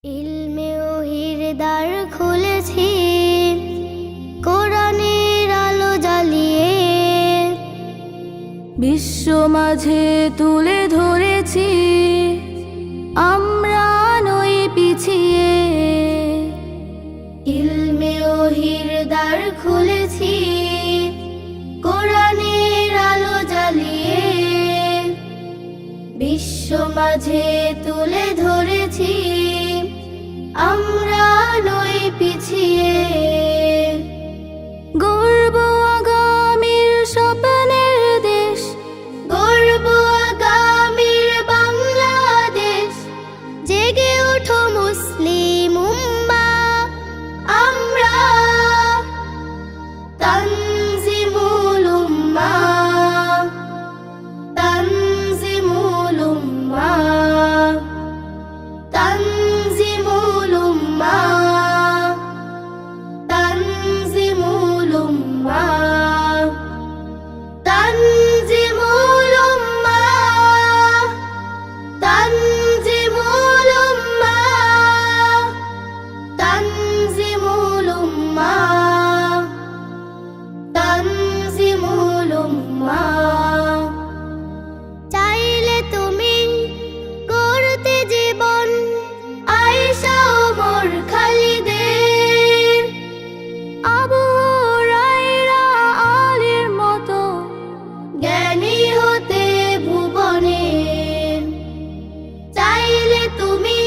ইলমে ওহির দ্বার খুলেছি, কোরআনের আলো জ্বালিয়ে বিশ্ব মাঝে তুলে ধরেছি, আমরা নই পিছিয়ে। ইলমে ওহির দ্বার খুলেছি, কোরআনের আলো জ্বালিয়ে বিশ্ব মাঝে তুলে ধরেছি, আমরা নই পিছিয়ে। গর্ব আগামীর স্বপ্নের দেশ, গর্ব আগামীর বাংলাদেশ, জেগে ওঠো মুসলিম উম্মাহ, আমরা তানজিমুল উম্মাহ, তানজিমুল উম্মাহ, তানজিমুল উম্মাহ, তানজিমুল উম্মাহ, তানজিমুল উম্মাহ, তানজিমুল উম্মাহ, তানজিমুল উম্মাহ, তানজিমুল উম্মাহ। চাইলে তুমি গড়তে জীবন আয়েশা ওমর খালিদের, আবু হুরায়রা আলীর মতো জ্ঞানী হতে ভুবনে। চাইলে তুমি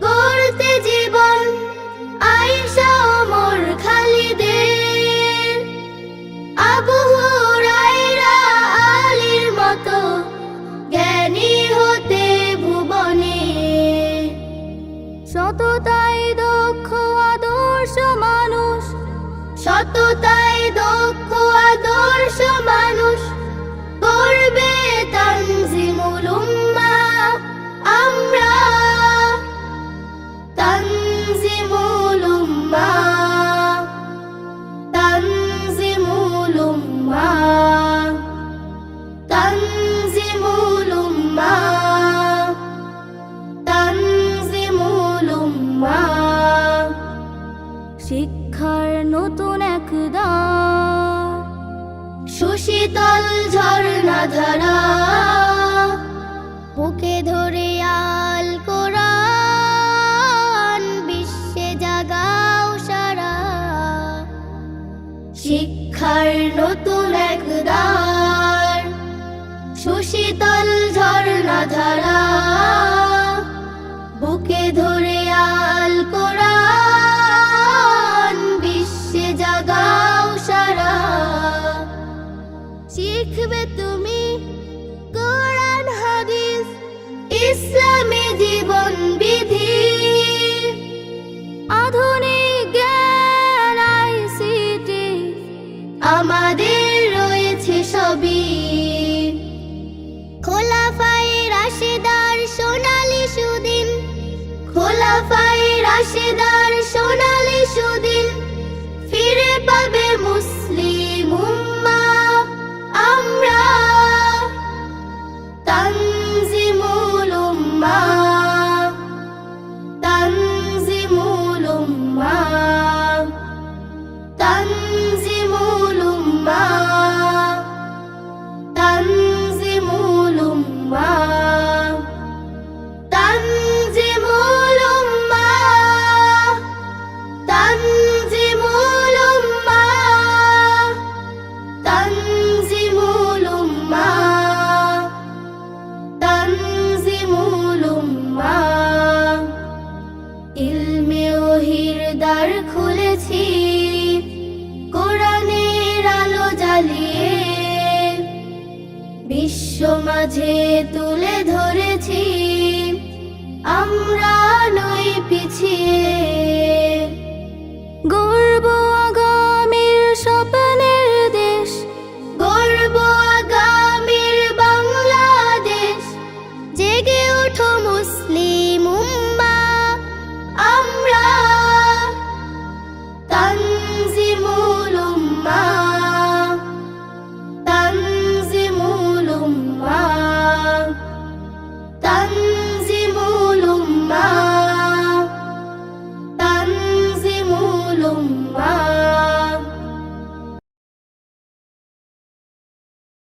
গড়তে জীবন আয়েশা ওমর খালিদের, আবু হুরায়রা আলীর মতো জ্ঞানী হতে ভুবনে। সততাই দক্ষ আদর্শ মানুষ, সততাই দক্ষ আদর্শ মানুষ করবে তানজিমুল উম্মাহ, আমরা তানজিমুল উম্মাহ, তানজিমুল উম্মাহ, তানজিমুল উম্মাহ, তানজিমুল উম্মাহ। শিক্ষার নতুন এক দ্বার, সুশীতল ঝর্ণা ধারা, বুকে ধরে আল কোরআন, বিশ্বে জাগাও সারা। শিক্ষার নতুন এক দ্বার, সুশীতল ঝর্ণা ধারা, বুকে ধরে আল কোরআন, বিশ্বে জাগাও সারা। শিখবে তুমি কোরআন হাদিস, ইসলামী জীবন বিধি, আধুনিক জ্ঞান আইসিটি, আমাদের রয়েছে সবই। খোলাফায়ে রাশেদার সোনালী সুদিন, খোলাফায়ে রাশেদার সোনালী সুদিন, ফিরে পাবে মুসলিম উম্মাহ, আমরা তানজিমুল উম্মাহ, তানজিমুল উম্মাহ, তানজিমুল উম্মাহ, তানজিমুল উম্মাহ, তানজিমুল উম্মাহ, তানজিমুল উম্মাহ, তানজিমুল উম্মাহ, তানজিমুল উম্মাহ। ইলমে ওহির দ্বার খুলেছি, কোরআনের আলো জ্বালিয়ে বিশ্ব মাঝে তুলে ধরেছি, আমরা নই পিছিয়ে। গর্ব আগামীর স্বপ্নের দেশ, গর্ব আগামীর বাংলাদেশ, জেগে ওঠো মুসলিম উম্মাহ, আমরা তানজিমুল উম্মাহ, তানজিমুল উম্মাহ, তানজিমুল উম্মাহ, মুলুম্মা